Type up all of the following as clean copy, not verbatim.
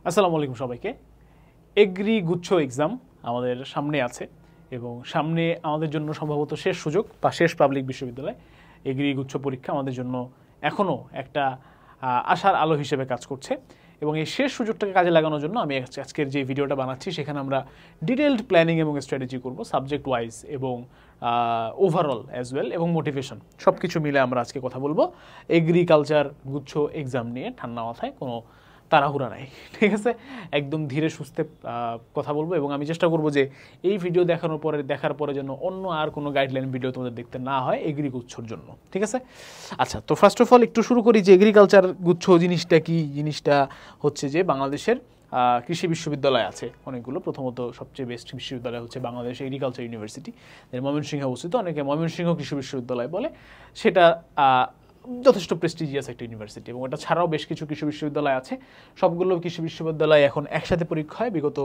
আসসালামু আলাইকুম সবাইকে। এগ্রি গুচ্ছ এক্সাম আমাদের সামনে আছে এবং সামনে আমাদের জন্য সম্ভবত শেষ সুযোগ বা শেষ পাবলিক বিশ্ববিদ্যালয় এগ্রি গুচ্ছ পরীক্ষা আমাদের জন্য এখনও একটা আশার আলো হিসেবে কাজ করছে এবং এই শেষ সুযোগটাকে কাজে লাগানোর জন্য আমি আজকের যে ভিডিওটা বানাচ্ছি সেখানে আমরা ডিটেইলড প্ল্যানিং এবং স্ট্র্যাটেজি করব সাবজেক্ট ওয়াইজ এবং ওভারঅল অ্যাজ ওয়েল এবং মোটিভেশন সব কিছু মিলে আমরা আজকে কথা বলবো এগ্রিকালচার গুচ্ছ এক্সাম নিয়ে। ঠান্ডা মাথায়, কোনো তাড়াহুড়া নাই, ঠিক আছে? একদম ধীরে সুস্থে কথা বলবো এবং আমি চেষ্টা করবো যে এই ভিডিও দেখার পরে যেন অন্য আর কোনো গাইডলাইন ভিডিও তোমাদের দেখতে না হয় এগ্রি গুচ্ছর জন্য, ঠিক আছে? আচ্ছা, তো ফার্স্ট অফ অল একটু শুরু করি যে এগ্রিকালচার গুচ্ছ জিনিসটা কি। জিনিসটা হচ্ছে যে বাংলাদেশের কৃষি বিশ্ববিদ্যালয় আছে অনেকগুলো। প্রথমত সবচেয়ে বেস্ট বিশ্ববিদ্যালয় হচ্ছে বাংলাদেশ এগ্রিকালচার ইউনিভার্সিটি, ময়মনসিংহে অবস্থিত। অনেকে ময়মনসিংহ কৃষি বিশ্ববিদ্যালয় বলে। সেটা যথেষ্ট প্রেস্টিজিয়াস একটা ইউনিভার্সিটি এবং এটা ছাড়াও বেশ কিছু কৃষি বিশ্ববিদ্যালয় আছে। সবগুলো কৃষি বিশ্ববিদ্যালয় এখন একসাথে পরীক্ষা হয়। বিগত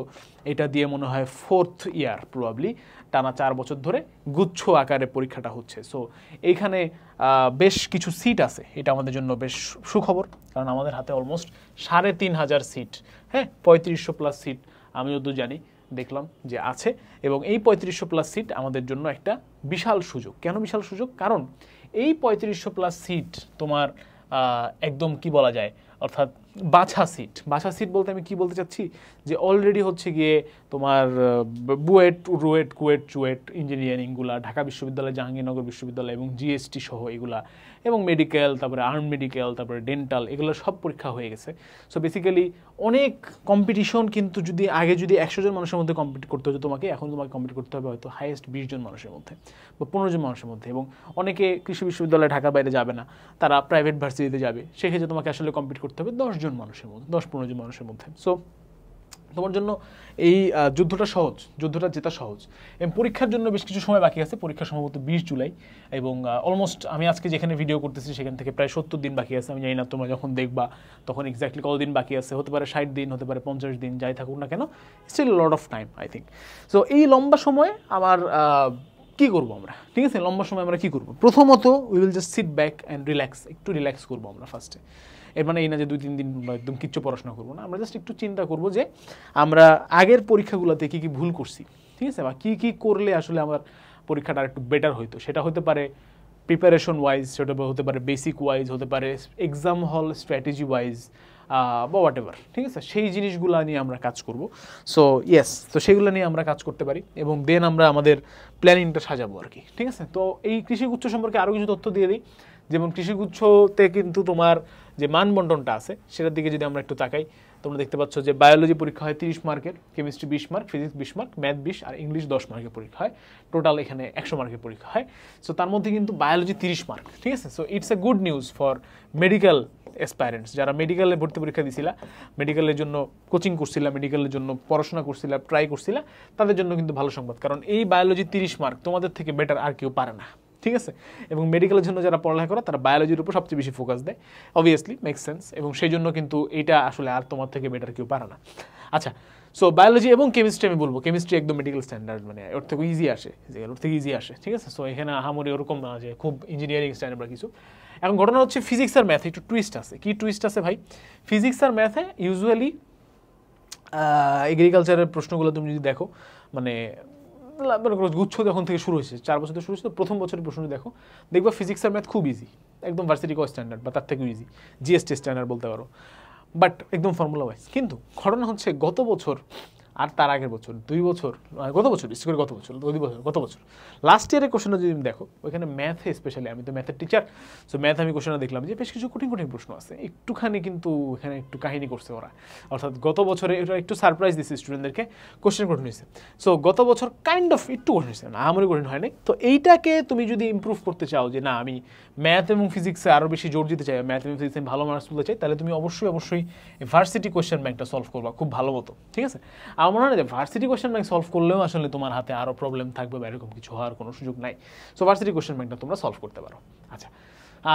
এটা দিয়ে মনে হয় 4th ইয়ার প্রবাবলি টানা 4 বছর ধরে গুচ্ছ আকারে পরীক্ষাটা হচ্ছে। সো এইখানে বেশ কিছু সিট আছে, এটা আমাদের জন্য বেশ সুখবর, কারণ আমাদের হাতে অলমোস্ট 3,500 সিট, হ্যাঁ 3500 প্লাস সিট আমি যতদূর জানি দেখলাম যে আছে। এবং এই 3500 প্লাস সিট আমাদের জন্য একটা বিশাল সুযোগ। কেন বিশাল সুযোগ? কারণ এই 3500 প্লাস সিট তোমার একদম কি বলা যায়, অর্থাৎ বাছা সিট বলতে আমি কি বলতে চাচ্ছি যে অলরেডি হচ্ছে গিয়ে তোমার বুয়েট, রুয়েট, কুয়েট, চুয়েট ইঞ্জিনিয়ারিংগুলা, ঢাকা বিশ্ববিদ্যালয়, জাহাঙ্গীরনগর বিশ্ববিদ্যালয় এবং জিএসটি সহ এগুলা, এবং মেডিকেল, তারপরে আর্ম মেডিকেল, তারপরে ডেন্টাল, এগুলো সব পরীক্ষা হয়ে গেছে। সো বেসিক্যালি অনেক কম্পিটিশন, কিন্তু আগে যদি 100 জন মানুষের মধ্যে কম্পিট করতে হতো তোমাকে, এখন তোমাকে কম্পিট করতে হবে হয়তো হাইয়েস্ট 20 জন মানুষের মধ্যে বা 15 জন মানুষের মধ্যে। এবং অনেকে কৃষি বিশ্ববিদ্যালয়ে ঢাকার বাইরে যাবে না, তারা প্রাইভেট ভার্সিটিতে যাবে, সেক্ষেত্রে তোমাকে আসলে কম্পিট করতে হবে 10 জন মানুষের মধ্যে, 10-15 জন মানুষের মধ্যে। সো তোমার জন্য এই যুদ্ধটা জেতা সহজ। এবং পরীক্ষার জন্য বেশ কিছু সময় বাকি আছে। পরীক্ষা সম্ভবত 20 জুলাই এবং অলমোস্ট আমি আজকে যেখানে ভিডিও করতেছি সেখান থেকে প্রায় 70 দিন বাকি আছে। আমি জানি না তোমরা যখন দেখবা তখন এক্স্যাক্টলি কতদিন বাকি আছে, হতে পারে 60 দিন, হতে পারে 50 দিন, যাই থাকুক না কেন, still lot of time I think. So এই লম্বা সময়ে আমার কী করবো আমরা, ঠিক আছে? লম্বা সময় আমরা কী করবো? প্রথমত we will just sit back and একটু রিল্যাক্স করবো আমরা ফার্স্টে। এর মানে এই না যে 2-3 দিন একদম কিচ্ছু পড়াশোনা করবো না, আমরা জাস্ট একটু চিন্তা করবো যে আমরা আগের পরীক্ষাগুলোতে কী কী ভুল করছি, ঠিক আছে? বা কী কী করলে আসলে আমার পরীক্ষাটা একটু বেটার হইতো। সেটা হতে পারে প্রিপারেশন ওয়াইজ, সেটা হতে পারে বেসিক ওয়াইজ, হতে পারে এক্সাম হল স্ট্র্যাটেজি ওয়াইজ বা হোয়াট এভার, ঠিক আছে? সেই জিনিসগুলো নিয়ে আমরা কাজ করব। সো ইয়েস, তো সেগুলো নিয়ে আমরা কাজ করতে পারি এবং দেন আমরা আমাদের প্ল্যানিংটা সাজাবো আর কি, ঠিক আছে? তো এই কৃষিগুচ্ছ সম্পর্কে আরও কিছু তথ্য দিয়ে দিই। যেমন কৃষিগুচ্ছতে কিন্তু তোমার যে মানবন্টনটা আছে সেটার দিকে যদি আমরা একটু তাকাই, তোমরা দেখতে পাচ্ছ যে বায়োলজি পরীক্ষা হয় 30 মার্কের, chemistry 20 mark, physics 20 mark, math 20 আর ইংলিশ 10 মার্কের পরীক্ষা হয়। টোটাল এখানে 100 মার্কের পরীক্ষা হয়। সো তার মধ্যে কিন্তু বায়োলজি 30 মার্ক, ঠিক আছে? So it's a good news for medical অ্যাসপাইরেন্টস, যারা মেডিকেলে ভর্তি পরীক্ষা দিছিলা, মেডিকেলের জন্য কোচিং করছিলা, মেডিকেলের জন্য পড়াশোনা করছিলা, ট্রাই করছিলা, তাদের জন্য কিন্তু ভালো সংবাদ, কারণ এই বায়োলজি 30 মার্ক তোমাদের থেকে বেটার আর কেউ পারে না, ঠিক আছে? এবং মেডিকেলের জন্য যারা পড়ালেখা করে তারা বায়োলজির উপর সবচেয়ে বেশি ফোকাস দেয়, অবভিয়াসলি মেক সেন্স, এবং সেই জন্য কিন্তু এইটা আসলে আর তোমার থেকে বেটার কেউ পারে না। আচ্ছা, সো বায়োলজি এবং কেমিস্ট্রি আমি বলবো, কেমিস্ট্রি একদম মেডিকেল স্ট্যান্ডার্ড, মানে ওর থেকে ইজি আসে, ঠিক আছে? সো এখানে আহামরি ওরকম না যে খুব ইঞ্জিনিয়ারিং স্ট্যান্ডার্ড বা কিছু। এখন ঘটনা হচ্ছে ফিজিক্স আর ম্যাথে একটু টুইস্ট আছে। কি টুইস্ট আছে ভাই? ফিজিক্স আর ম্যাথে ইউজুয়ালি এগ্রিকালচারের প্রশ্নগুলো তুমি যদি দেখো, মানে গুচ্ছ যখন থেকে শুরু হয়েছে, 4 বছর থেকে শুরু হয়েছে, প্রথম বছরের প্রশ্ন দেখবা ফিজিক্স আর ম্যাথ খুব ইজি, একদম ভার্সিটি ক স্ট্যান্ডার্ড বা তার থেকেও ইজি, জিএসটি স্ট্যান্ডার্ড বলতে পারো, বাট একদম ফর্মুলা ওয়াইজ। কিন্তু ঘটনা হচ্ছে গত বছর আর তার আগের বছর, 2 বছর, গত বছর লাস্ট ইয়ারের কোশ্চেনটা যদি দেখো, ওইখানে ম্যাথে স্পেশালি, আমি তো ম্যাথের টিচার, সো ম্যাথ আমি কোশ্চেনটা দেখলাম যে বেশ কিছু কঠিন প্রশ্ন আছে একটুখানি, কিন্তু এখানে একটু কাহিনী করছে ওরা। অর্থাৎ গত বছরে এটা একটু সারপ্রাইজ দিচ্ছে স্টুডেন্টদেরকে, কোশ্চেন কঠিন হয়েছে। সো গত বছর কাইন্ড অফ একটু কঠিন হয়েছে, না আমারই কঠিন হয়নি। তো এইটাকে তুমি যদি ইম্প্রুভ করতে চাও যে না আমি ম্যাথ এবং ফিজিক্সে আরও বেশি জোর দিতে চাই, ম্যাথ এবং ফিজিক্সে ভালো মার্কস তুলতে চাই, তাহলে তুমি অবশ্যই ভার্সিটি কোশ্চেন ব্যাংকটা সলভ করবা খুব ভালো মতো, ঠিক আছে? আমার মনে হয় যে ভার্সিটি কোশ্চেন ব্যাংক সলভ করলেও আসলে তোমার হাতে আরও প্রবলেম থাকবে বা এরকম কিছু হওয়ার কোনো সুযোগ নাই। সো ভার্সিটি কোশ্চেন ব্যাংকটা তোমরা সলভ করতে পারো। আচ্ছা,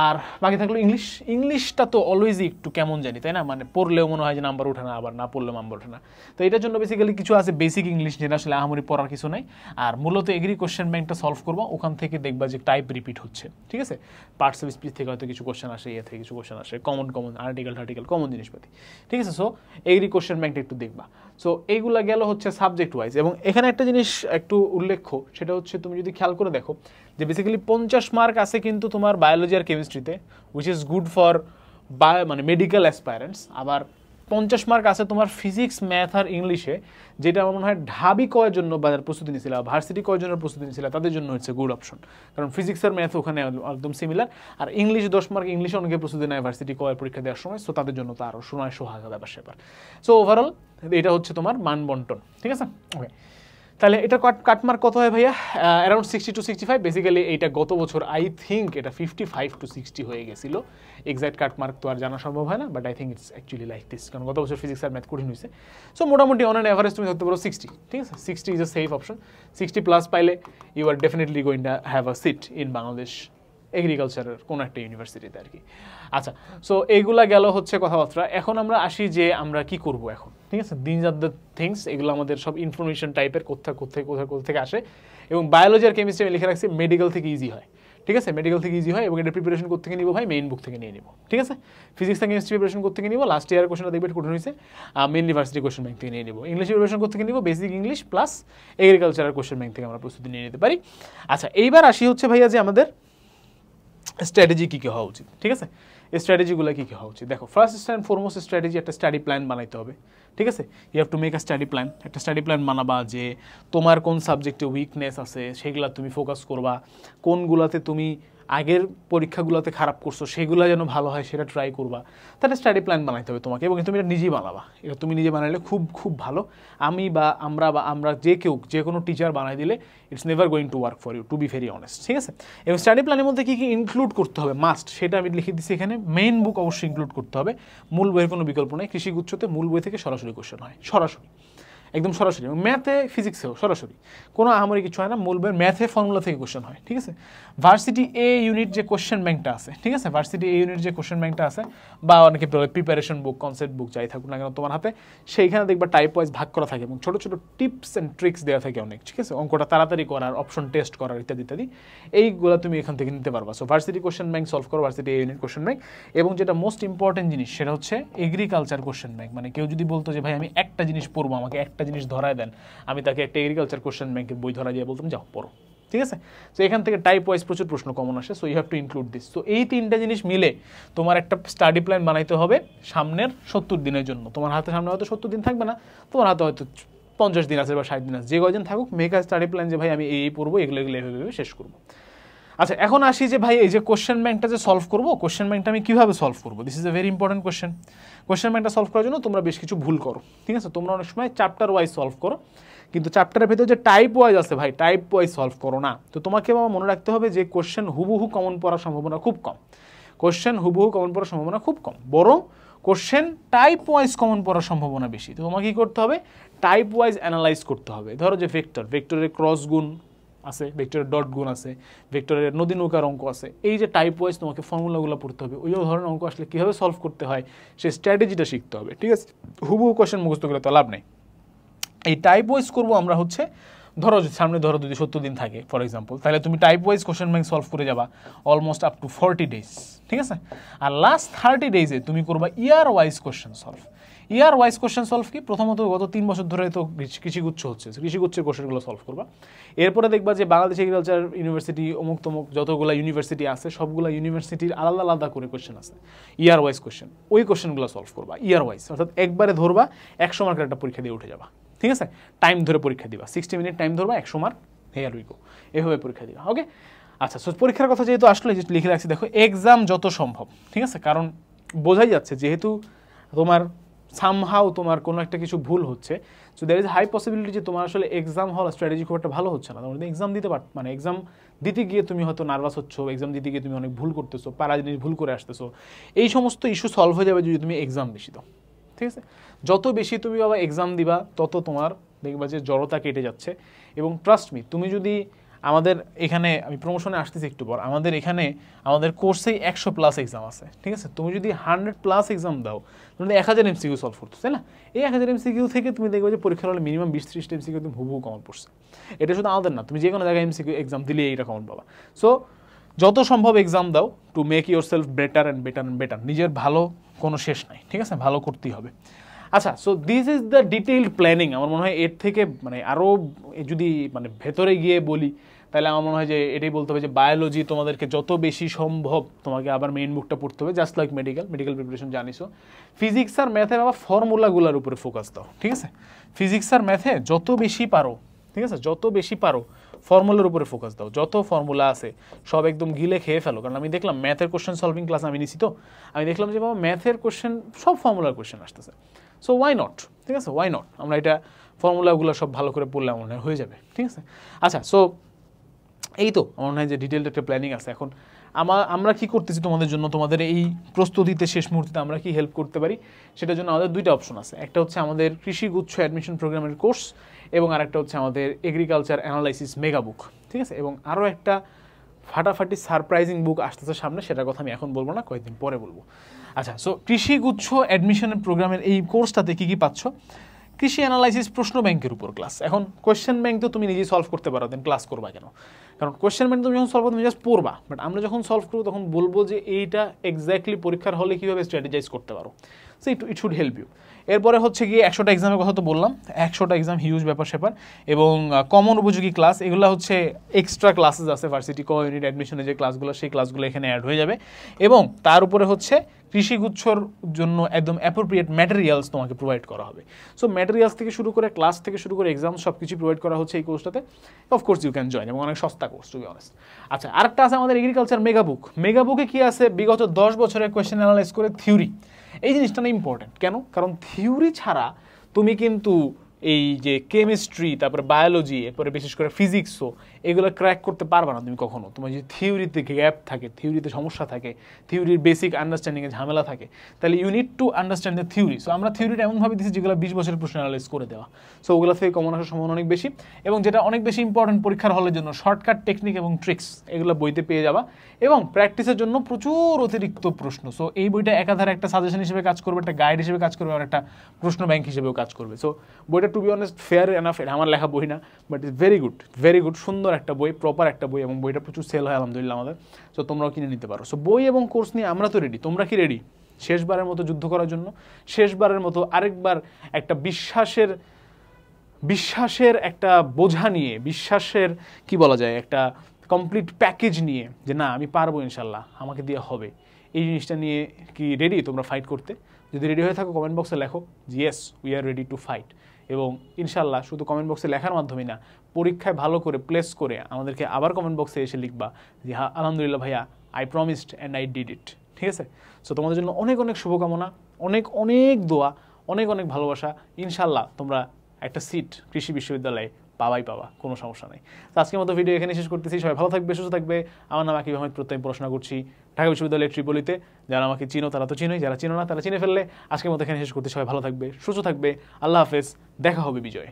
আর বাকি থাকলো ইংলিশ। ইংলিশটা তো অলওয়েজই একটু কেমন জানি, তাই না? মানে পড়লেও মনে হয় যে নাম্বার ওঠে না, আবার না পড়লেও নাম্বার ওঠে না। তো এটার জন্য বেসিক্যালি কিছু আছে বেসিক ইংলিশ, যেটা আসলে আহামরি পড়ার কিছু নাই। আর মূলত এগ্রি কোশ্চেন ব্যাংকটা সলভ করবো, ওখান থেকে দেখবা যে টাইপ রিপিট হচ্ছে, ঠিক আছে? পার্টস অফ স্পিচ থেকে হয়তো কিছু কোশ্চেন আসে, ইয়ে থেকে কিছু কোশ্চেন আসে, কমন আর্টিকেল কমন জিনিসপাতি, ঠিক আছে? সো এগ্রি কোশ্চেন ব্যাংকটা একটু দেখবা। সো এইগুলা গেল হচ্ছে সাবজেক্ট ওয়াইজ। এবং এখানে একটা জিনিস একটু উল্লেখ্য, সেটা হচ্ছে তুমি যদি খেয়াল করে দেখো যে বেসিক্যালি 50 মার্ক আছে কিন্তু তোমার বায়োলজি আর কেমিস্ট্রিতে, উইচ ইজ গুড ফর মানে মেডিকেল অ্যাসপায়ারেন্টস। আবার 50 মার্ক আছে তোমার ফিজিক্স, ম্যাথ আর ইংলিশে, যেটা আমার মনে হয় ঢাবি কয়ের জন্য বাজার প্রস্তুতি নিয়েছিল, ভার্সিটি কয়ের জন্য প্রস্তুতি নিয়েছিল, তাদের জন্য হচ্ছে গুড অপশন। কারণ ফিজিক্স আর ম্যাথ ওখানে একদম সিমিলার। আর ইংলিশ 10 মার্ক, ইংলিশে অনেকে প্রস্তুতি নেয় ভার্সিটি কয়ের পরীক্ষা দেওয়ার সময়, সো তাদের জন্য তো আরও সোহাগা ব্যাপার স্যাপার। সো ওভারঅল এটা হচ্ছে তোমার মান বন্টন, ঠিক আছে? ওকে, তাহলে এটা কাটমার্ক কত হয় ভাইয়া? Around 60 to 65। বেসিক্যালি এইটা গত বছর আই থিঙ্ক এটা 55 to 60 হয়ে গেছিল। এক্সাক্ট কাটমার্ক তো আর জানা সম্ভব হয় না, but I think it's actually like this, কারণ গত বছর ফিজিক্স আর ম্যাথ কঠিন হয়েছে। সো মোটামুটি অন অ্যান অ্যাভারেজ তুমি ধরতে পারো 60, ঠিক আছে? 60 is a safe option. 60 plus পাইলে you are definitely going to have a seat in Bangladesh এগ্রিকালচারের কোনো একটা ইউনিভার্সিটিতে আর কি। আচ্ছা, সো এইগুলা গেল হচ্ছে কথাবার্তা। এখন আমরা আসি যে আমরা কি করব এখন, ঠিক আছে? দিস আর দ্য থিংস, এগুলো আমাদের সব ইনফরমেশন টাইপের, কোথা থেকে আসে। এবং বায়োলজি আর কেমিস্ট্রি আমি লিখে রাখছি মেডিকেল থেকে ইজি হয়, ঠিক আছে? মেডিকেল থেকে ইজি হয়, এবং এটা প্রিপারেশন করতে নিব ভাই মেইন বুক থেকে নিয়ে নিব, ঠিক আছে? ফিজিক্স আর কেমিস্ট্রি প্রিপারেশন করতে নিব, লাস্ট ইয়ার কোশ্চেনটা দেখবে কঠিন হয়েছে, মেইন ইউনিভার্সিটি কোশ্চেন ব্যাংক থেকে নিয়ে নিব। ইংলিশ প্রিপারেশন করতে নিব, basic English plus agricultural question bank থেকে আমরা প্রস্তুতি নিয়ে নিতে পারি। আচ্ছা, এইবার আসি হচ্ছে ভাইয়া যে আমাদের স্ট্র্যাটেজি কী কী হওয়া উচিত, ঠিক আছে? এই স্ট্র্যাটেজিগুলো কী কী হওয়া উচিত? দেখো, ফার্স্ট অ্যান্ড ফরমোস্ট স্ট্র্যাটেজি, একটা স্টাডি প্ল্যান বানাইতে হবে, ঠিক আছে? You have to make a study plan. একটা স্টাডি প্ল্যান বানাবা যে তোমার কোন সাবজেক্টে উইকনেস আছে সেগুলো তুমি ফোকাস করবা, কোনগুলোতে তুমি আগের পরীক্ষাগুলোতে খারাপ করছো সেগুলো যেন ভালো হয় সেটা ট্রাই করবা। তাহলে স্টাডি প্ল্যান বানাইতে হবে তোমাকে, এবং তুমি এটা নিজেই বানাবা। এটা তুমি নিজে বানাইলে খুব খুব ভালো। আমি বা আমরা যে কোনো টিচার বানাই দিলে it's never going to work for you, to be very honest, ঠিক আছে? এবং স্টাডি প্ল্যানের মধ্যে কী কী ইনক্লুড করতে হবে মাস্ট, সেটা আমি লিখে দিচ্ছি এখানে। মেইন বুক অবশ্যই ইনক্লুড করতে হবে, মূল বইয়ের কোনো বিকল্প নেই। কৃষিগুচ্ছতে মূল বই থেকে সরাসরি কোশ্চেন হয়, সরাসরি, একদম সরাসরি। এবং ম্যাথে ফিজিক্সেও সরাসরি, কোনো আহামরি কিছু হয় না। মূল বইয়ের ম্যাথে ফর্মুলা থেকে কোশ্চেন হয়, ঠিক আছে? ভার্সিটি এ ইউনিট যে কোশ্চেন ব্যাংকটা আছে, ঠিক আছে? ভার্সিটি এ ইউনিট যে কোশ্চেন ব্যাংকটা আছে, বা অনেকে প্রিপারেশন বুক, কনসেপ্ট বুক যাই থাকুক না কেন তোমার হাতে, সেইখানে দেখবা টাইপ ওয়াইজ ভাগ করা থাকে এবং ছোটো ছোটো টিপস অ্যান্ড ট্রিক্স দেওয়া থাকে অনেক, ঠিক আছে? অঙ্কটা তাড়াতাড়ি করার, অপশন টেস্ট করার, ইত্যাদি ইত্যাদি, এইগুলো তুমি এখান থেকে নিতে পারবা। So varsity question bank solve করো, varsity A unit question bank. এবং যেটা মোস্ট ইম্পর্টেন্ট জিনিস সেটা হচ্ছে এগ্রিকালচার কোশ্চেন ব্যাংক। মানে কেউ যদি বলতো যে ভাই আমি একটা জিনিস পড়বো, আমাকে একটা জিনিস ধরায় দেন, আমি তাকে একটা এগ্রিকালচার কোশ্চেন ব্যাংকের বই ধরা দিয়ে বলতাম যাও পড়ো, ঠিক আছে? সো এখান থেকে টাইপ ওয়াইজ প্রচুর প্রশ্ন কমন আসে, so you have to include this. তো এই তিনটা জিনিস মিলে তোমার একটা স্টাডি প্ল্যান বানাইতে হবে সামনের 70 দিনের জন্য। তোমার হাতে সামনে হয়তো 70 দিন থাকবে না, তোমার হাতে হয়তো 50 দিন আছে বা 60 দিন আছে, যে কয়দিন থাকুক, মেক আ স্টাডি প্ল্যান যে ভাই আমি এই পড়বো, এগুলো এভাবে শেষ করবো। আচ্ছা, এখন আসি যে ভাই এই যে কোশ্চেন ব্যাংকটা যে সলভ করবো, কোশ্চেন ব্যাংকটা আমি কীভাবে সলভ করবো? This is a very important question. Question ব্যাংকটা সলভ করার জন্য তোমরা বেশ কিছু ভুল করো, ঠিক আছে? তোমরা অনেক সময় চ্যাপ্টার ওয়াইজ সলভ করো, কিন্তু চ্যাপ্টারের ভেতরে যে টাইপ ওয়াইজ আছে ভাই, টাইপ ওয়াইজ সলভ করো না। তো তোমাকে বাবা মনে রাখতে হবে যে কোশ্চেন হুবহু কমন পড়ার সম্ভাবনা খুব কম, কোশ্চেন হুবহু কমন পড়ার সম্ভাবনা খুব কম, বরং কোশ্চেন টাইপ ওয়াইজ কমন পড়ার সম্ভাবনা বেশি। তো তোমাকে কী করতে হবে? টাইপ ওয়াইজ অ্যানালাইজ করতে হবে। ধরো যে ভেক্টরের ক্রস গুণ আছে, ভেক্টরের ডট গুণ আছে, ভেক্টরের নদী নৌকার অঙ্ক আছে, এই যে টাইপ ওয়াইজ তোমাকে ফর্মুলাগুলো পড়তে হবে। ওই ধরনের অঙ্ক আসলে কীভাবে সলভ করতে হয় সেই স্ট্র্যাটেজিটা শিখতে হবে, ঠিক আছে? হুবহু কোশ্চেন মুখস্থ করে তো লাভ নেই। এই টাইপ ওয়াইজ করবো আমরা হচ্ছে, ধরো সামনে যদি 70 দিন থাকে ফর এক্সাম্পল, তাহলে তুমি type wise question bank solve করে যাবা অলমোস্ট আপ টু 40 ডেজ, ঠিক আছে? আর লাস্ট 30 ডেজে তুমি করবা ইয়ার ওয়াইজ কোশ্চেন সলভ। ইয়ার ওয়াইজ কোশ্চেন সলভ কি? প্রথমত গত 3 বছর ধরে তো কৃষিগুচ্ছ হচ্ছে, কৃষিগুচ্ছের কোশ্চেনগুলো সলভ করবা। এরপরে দেখবা যে বাংলাদেশ এগ্রিকালচার ইউনিভার্সিটি অমুক তমুক যতগুলো ইউনিভার্সিটি আছে সবগুলো ইউনিভার্সিটির আলাদা আলাদা করে কোশ্চেন আছে, ইয়ার ওয়াইজ কোশ্চেন, ওই কোশ্চেনগুলো সলভ করবা ইয়ার ওয়াইজ। অর্থাৎ একবারে ধরবা 100 মার্কের একটা পরীক্ষা দিয়ে উঠে যাবা, ঠিক আছে? টাইম ধরে পরীক্ষা দিবা, 60 মিনিট টাইম ধরবা, 100 মার্ক, হেয়ার উই গো, এভাবে পরীক্ষা দিবা, ওকে? আচ্ছা, সো পরীক্ষার কথা যেহেতু আসলে লিখে রাখছি, দেখো এক্সাম যত সম্ভব, ঠিক আছে? কারণ বোঝাই যাচ্ছে যেহেতু তোমার সামহাও তোমার কোনো একটা কিছু ভুল হচ্ছে, so there is high possibility যে তোমার আসলে এক্সাম হল স্ট্র্যাটেজি খুব একটা ভালো হচ্ছে না। তোমার এক্সাম দিতে মানে এক্সাম দিতে গিয়ে তুমি হয়তো নার্ভাস হচ্ছ, এক্সাম দিতে গিয়ে তুমি অনেক ভুল করতেছো, পারা জিনিস ভুল করে আসতেছো। এই সমস্ত ইস্যু সলভ হয়ে যাবে যদি তুমি এক্সাম বেশি দাও, ঠিক আছে? যত বেশি তুমি বাবা এক্সাম দিবা তত তোমার দেখবা যে জড়তা কেটে যাচ্ছে। এবং ট্রাস্ট মি, তুমি যদি আমাদের এখানে আমি প্রমোশনে আসতেছি একটু পর, আমাদের এখানে আমাদের কোর্সেই 100+ এক্সাম আছে, ঠিক আছে? তুমি যদি 100+ এক্সাম দাও, তুমি 1000 MCQ সলভ করতো, তাই না? এই 1000 MCQ থেকে তুমি দেখবে যে পরীক্ষার হলে মিনিমাম 20-30টা MCQ তুমি হুবহু কমন পড়ছে। এটা শুধু আমাদের না, তুমি যে কোনো জায়গায় MCQ এক্সাম দিলে এইটা কমন পাবা। সো যত সম্ভব এক্সাম দাও to make your self better and better and better. নিজের ভালো কোনো শেষ নাই, ঠিক আছে? ভালো করতেই হবে। আচ্ছা, so this is the detailed planning. আমার মনে হয় এর থেকে মানে আরও যদি মানে ভেতরে গিয়ে বলি, তাহলে আমার মনে হয় যে এটাই বলতে হবে যে বায়োলজি তোমাদেরকে যত বেশি সম্ভব তোমাকে আবার মেইন বুকটা পড়তে হবে, জাস্ট লাইক মেডিকেল প্রিপারেশন জানিসো। ফিজিক্স আর ম্যাথে বাবা ফর্মুলাগুলোর উপরে ফোকাস দাও, ঠিক আছে? ফিজিক্স আর ম্যাথে যত বেশি পারো, ঠিক আছে, যত বেশি পারো ফর্মুলার উপরে ফোকাস দাও। যত ফর্মুলা আছে সব একদম গিলে খেয়ে ফেলো। কারণ আমি দেখলাম ম্যাথের কোশ্চেন সলভিং ক্লাস আমি নিছি, তো আমি দেখলাম যে বাবা ম্যাথের কোশ্চেন সব ফর্মুলার কোশ্চেন আসতেছে। সো ওয়াই নট, ঠিক আছে, ওয়াই নট আমরা এটা ফর্মুলাগুলো সব ভালো করে পড়লে আমার মনে হয় হয়ে যাবে, ঠিক আছে? আচ্ছা, সো এই তো আমার মনে হয় যে ডিটেলড একটা প্ল্যানিং আছে। এখন আমরা কি করতেছি তোমাদের জন্য, তোমাদের এই প্রস্তুতিতে শেষ মুহূর্তে আমরা কি হেল্প করতে পারি, সেটার জন্য আমাদের দুইটা অপশন আছে। একটা হচ্ছে আমাদের কৃষি গুচ্ছ অ্যাডমিশন প্রোগ্রামের কোর্স, এবং আরেকটা হচ্ছে আমাদের এগ্রিকালচার অ্যানালাইসিস মেগা বুক, ঠিক আছে? এবং আরও একটা ফাটাফাটি সারপ্রাইজিং বুক আসতেছে সামনে, সেটার কথা আমি এখন বলবো না, কয়েকদিন পরে বলবো। আচ্ছা, সো কৃষি গুচ্ছ অ্যাডমিশনের প্রোগ্রামের এই কোর্সটাতে কী কী পাচ্ছ? কৃষি অ্যানালাইসিস প্রশ্ন ব্যাংকের উপর ক্লাস। এখন কোয়েশ্চেন ব্যাংক তো তুমি নিজেই সলভ করতে পারো, দেন ক্লাস করবা কেন? কারণ কোয়েশ্চেন ব্যাংক তুমি যখন সলভ করো তুমি জাস্ট পড়বা, বাট আমরা যখন সলভ করবো তখন বলবো যে এইটা এক্স্যাক্টলি পরীক্ষার হলে কীভাবে স্ট্র্যাটেজাইজ করতে পারো। So it should help you. এরপরে হচ্ছে গিয়ে 100টা এক্সামের কথা তো বললাম, 100টা এক্সাম হিউজ ব্যাপার স্যাপার, এবং কমন উপযোগী ক্লাস, এগুলো হচ্ছে এক্সট্রা ক্লাসেস আছে ভার্সিটি ক ইউনিট অ্যাডমিশনের যে ক্লাসগুলো, সেই ক্লাসগুলো এখানে অ্যাড হয়ে যাবে। এবং তার উপরে হচ্ছে কৃষিগুচ্ছর জন্য একদম অ্যাপ্রোপ্রিয়েট ম্যাটেরিয়ালস তোমাকে প্রোভাইড করা হবে। সো ম্যাটেরিয়ালস থেকে শুরু করে ক্লাস থেকে শুরু করে এক্সাম সব কিছু প্রোভাইড করা হচ্ছে এই কোর্সটাতে। অফকোর্স ইউ ক্যান জয়েন, এবং অনেক সস্তা কোর্স টু বি অনেস্ট। আচ্ছা, আরেকটা আছে আমাদের এগ্রিকালচার মেগা বুক। মেগা বুকে কী আছে? বিগত 10 বছরের কোয়েশ্চেন অ্যানালাইজ করে থিওরি। এই জিনিসটা না ইম্পর্টেন্ট কেন? কারণ থিওরি ছাড়া তুমি কিন্তু এই যে কেমিস্ট্রি, তারপরে বায়োলজি, এরপরে বিশেষ করে ফিজিক্সও, এগুলো ক্র্যাক করতে পারবে না তুমি কখনো। তোমার যদি থিওরিতে গ্যাপ থাকে, থিওরিতে সমস্যা থাকে, থিওরির বেসিক আন্ডারস্ট্যান্ডিংয়ে ঝামেলা থাকে, তাহলে you need to understand the theory. So আমরা থিওরিটা এমনভাবে দিচ্ছি যেগুলো 20 বছরের প্রশ্ন অ্যানালাইজ করে দেওয়া। সো ওগুলো থেকে কমন আসার সম্ভাবনা অনেক বেশি, এবং যেটা অনেক বেশি ইম্পর্টেন্ট পরীক্ষার হলের জন্য, শর্টকাট টেকনিক এবং ট্রিক্স এগুলো বইতে পেয়ে যাবা, এবং প্র্যাকটিসের জন্য প্রচুর অতিরিক্ত প্রশ্ন। সো এই বইটা একাধারে একটা সাজেশন হিসেবে কাজ করবে, একটা গাইড হিসেবে কাজ করবে, আর একটা প্রশ্ন ব্যাংক হিসেবেও কাজ করবে। সো বইটা to be honest fair enough, এটা আমার লেখা বই না, but it's very good, very good, সুন্দর একটা বই, প্রপার একটা বই, এবং বইটা প্রচুর সেল হয় আলহামদুলিল্লাহ আমাদের। সো তোমরাও কিনে নিতে পারো। সো বই এবং কোর্স নিয়ে আমরা তো রেডি, তোমরা কি রেডি শেষবারের মতো যুদ্ধ করার জন্য? শেষবারের মতো আরেকবার একটা বিশ্বাসের একটা বোঝা নিয়ে, বিশ্বাসের কি বলা যায়, একটা কমপ্লিট প্যাকেজ নিয়ে, যে না আমি পারবো ইনশাল্লাহ, আমাকে দিয়ে হবে, এই জিনিসটা নিয়ে কি রেডি তোমরা ফাইট করতে? যদি রেডি হয়ে থাকো কমেন্ট বক্সে লেখো yes we are ready to fight. এবং ইনশাল্লাহ শুধু কমেন্ট বক্সে লেখার মাধ্যমে না, পরীক্ষায় ভালো করে প্লেস করে আমাদেরকে আবার কমেন্ট বক্সে এসে লিখবা যে হ্যাঁ আলহামদুলিল্লাহ ভাইয়া, I promised and I did it, ঠিক আছে? সো তোমাদের জন্য অনেক অনেক শুভকামনা, অনেক অনেক দোয়া, অনেক অনেক ভালোবাসা। ইনশাল্লাহ তোমরা একটা সিট কৃষি বিশ্ববিদ্যালয়ে পাবা, কোনো সমস্যা নেই। তো আজকের মতো ভিডিও এখানে শেষ করতেছি। সবাই ভালো থাকবে, সুস্থ থাকবে। আমার নাম আকিব আহমেদ প্রত্যয়, পড়াশোনা করছি ঢাকা বিশ্ববিদ্যালয়ের ট্রিপলিতে। যারা আমাকে চিনো তারা তো চিনোই, যারা চিনো না তারা চিনে ফেললে। আজকের মতো এখানে শেষ করতে, সবাই ভালো থাকবে, সুস্থ থাকবে। আল্লাহ হাফেজ, দেখা হবে বিজয়।